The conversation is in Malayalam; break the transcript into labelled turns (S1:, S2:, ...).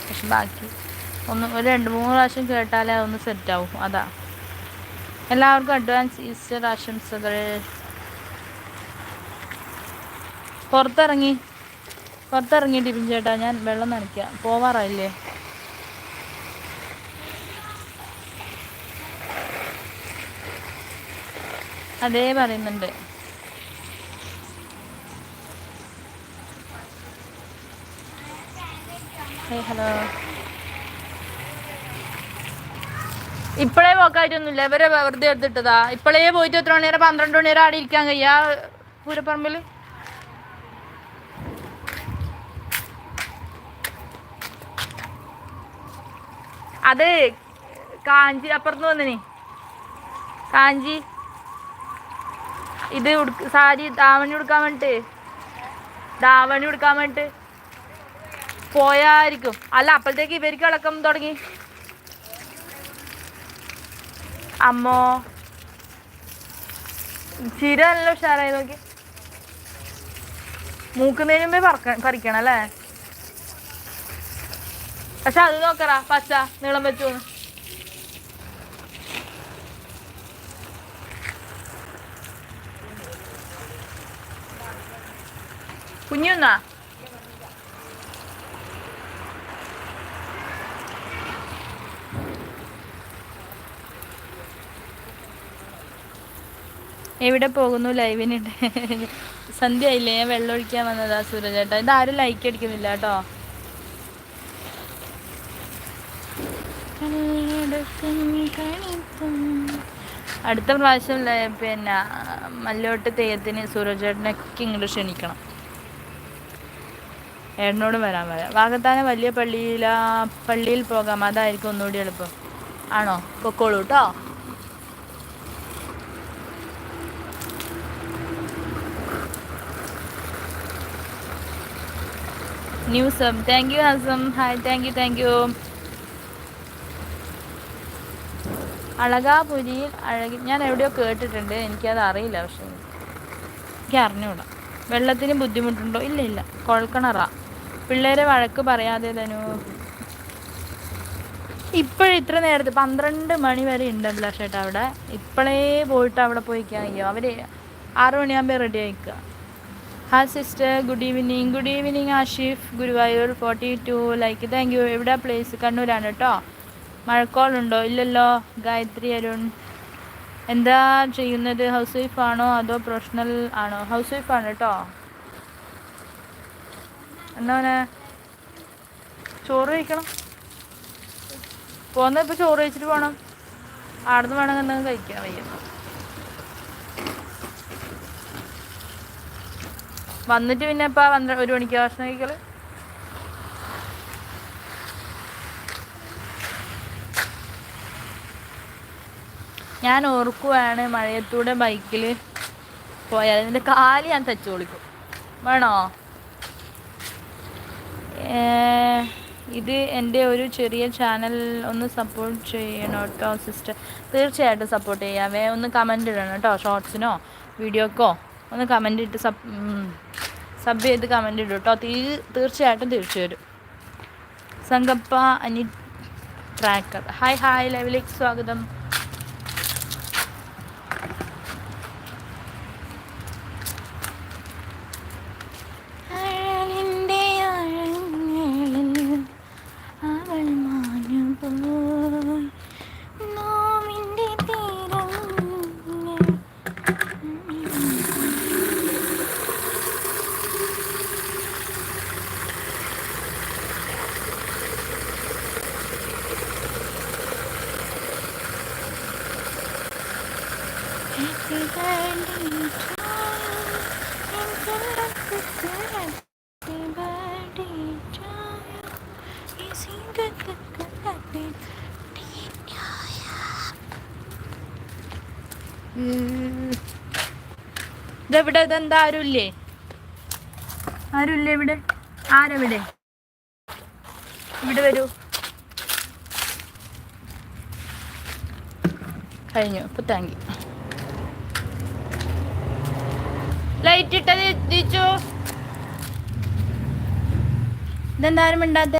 S1: പക്ഷെ ബാക്കി ഒരു 2-3 പ്രാവശ്യം കേട്ടാലേ അതൊന്ന് സെറ്റാവും. അതാ. എല്ലാവർക്കും അഡ്വാൻസ് ഈസ്റ്റർ ആശംസകൾ. പുറത്തിറങ്ങി ടിഫിൻ ചേട്ടാ, ഞാൻ വെള്ളം നനയ്ക്കാം. പോവാറായില്ലേ? അതേ പറയുന്നുണ്ട്. ഹലോ. ഇപ്പോഴേ പോക്കായിട്ടൊന്നുമില്ല, ഇവരെ വെറുതെ എടുത്തിട്ടതാ. ഇപ്പോഴേ പോയിട്ട് എത്ര മണി വരെ? 12 മണി വരെ ആടെ ഇരിക്കാൻ കഴിയാ പൂരപ്പറമ്പിൽ? അത് കാഞ്ചി അപ്പുറത്ത് വന്നിനി. കാഞ്ചി ഇത് സാരി ധാവണി കൊടുക്കാൻ വേണ്ടിട്ട് പോയായിരിക്കും. അല്ല, അപ്പോഴത്തേക്ക് ഇവർക്ക് ഇളക്കം തുടങ്ങി. അമ്മോ, ചിര നല്ല ഉഷാറായി നോക്കി. മൂക്കുന്നതിന് പറിക്കണം അല്ലേ? പക്ഷെ അത് നോക്കറാ, പച്ച നീളം വെച്ചു. കുഞ്ഞുന്നാ എവിടെ പോകുന്നു? ലൈവിനുണ്ട്. സന്ധ്യ ആയില്ലേ? ഞാൻ വെള്ളം ഒഴിക്കാൻ വന്നതാ സൂരജ് ചേട്ടാ. ഇതാരും ലൈക്ക് അടിക്കുന്നില്ല കേട്ടോ. അടുത്ത പ്രാവശ്യം പിന്നെ മല്ലോട്ട് തെയ്യത്തിന് സൂരജ് ചേട്ടനൊക്കെ ഇങ്ങോട്ട് ക്ഷണിക്കണം. ഏട്ടനോടും വരാൻ പറയാം. വാകത്താനം വലിയ പള്ളിയിൽ പോകാം, അതായിരിക്കും ഒന്നുകൂടി എളുപ്പം. ആണോ? പൊക്കോളൂ കേട്ടോ. ന്യൂസം, താങ്ക് യു ഹസം. Hi, thank you. അളകാപുരിയിൽ ഞാൻ എവിടെയോ കേട്ടിട്ടുണ്ട്, എനിക്കത് അറിയില്ല. പക്ഷെ എനിക്ക് അറിഞ്ഞൂടാ. വെള്ളത്തിന് ബുദ്ധിമുട്ടുണ്ടോ? ഇല്ല, കുഴൽക്കിണറാ. പിള്ളേരെ വഴക്ക് പറയാതെ തനു. ഇത്ര നേരത്തെ 12 മണി വരെ ഉണ്ടല്ലോ ചേട്ടാ അവിടെ. ഇപ്പോഴേ പോയിട്ട് അവിടെ പോയിക്കാൻ കഴിയോ? അവർ 6 മണിയാകുമ്പോൾ റെഡി ആയിക്കുക. Hi sister, good evening. Ashif Guruvayur 42 like, thank you. എവിടെ പ്ലേസ്? കണ്ണൂരാണ് കേട്ടോ. മഴക്കോളുണ്ടോ? ഇല്ലല്ലോ. ഗായത്രി അരുൺ, എന്താ ചെയ്യുന്നത്? ഹൗസ് വൈഫ് ആണോ അതോ പ്രൊഫഷണൽ ആണോ? ഹൗസ് വൈഫ് ആണ് കേട്ടോ. എന്നാ ചോറ് കഴിക്കണം. പോന്ന ഇപ്പോൾ ചോറ് കഴിച്ചിട്ട് പോകണം. ആടുന്ന് വേണമെങ്കിൽ എന്തെങ്കിലും കഴിക്കാൻ വയ്യ. വന്നിട്ട് പിന്നെ ഇപ്പം 1 മണിക്ക് ഭക്ഷണം കഴിക്കൽ. ഞാൻ ഓർക്കുവാണ് മഴയത്തൂടെ ബൈക്കിൽ പോയാൽ എൻ്റെ കാല് ഞാൻ തച്ചു പൊളിക്കും. വേണോ? ഇത് എൻ്റെ ഒരു ചെറിയ ചാനൽ, ഒന്ന് സപ്പോർട്ട് ചെയ്യണം കേട്ടോ സിസ്റ്റർ. തീർച്ചയായിട്ടും സപ്പോർട്ട് ചെയ്യാവേ. ഒന്ന് കമൻ്റ് ഇടണം കേട്ടോ. ഷോർട്സിനോ വീഡിയോക്കോ ഒന്ന് കമൻ്റ് ഇട്ട് സബ് ചെയ്ത് കമൻ്റ് ഇടും കേട്ടോ. തീർച്ചയായിട്ടും തിരിച്ചു വരും. സംഗപ്പ അനി ട്രാക്കർ, ഹായ്, ലൈവിലേക്ക് സ്വാഗതം. ഇതെവിടെ? ഇതെന്താ? ആരുമില്ലേ ഇവിടെ? ആരെവിടെ? ഇവിടെ വരൂ. കഴിഞ്ഞു. അപ്പോൾ താങ്ക് യു. ലൈറ്റ് ഇട്ടത് തിരിച്ചു. ഇതെന്താരും മിണ്ടാത്ത?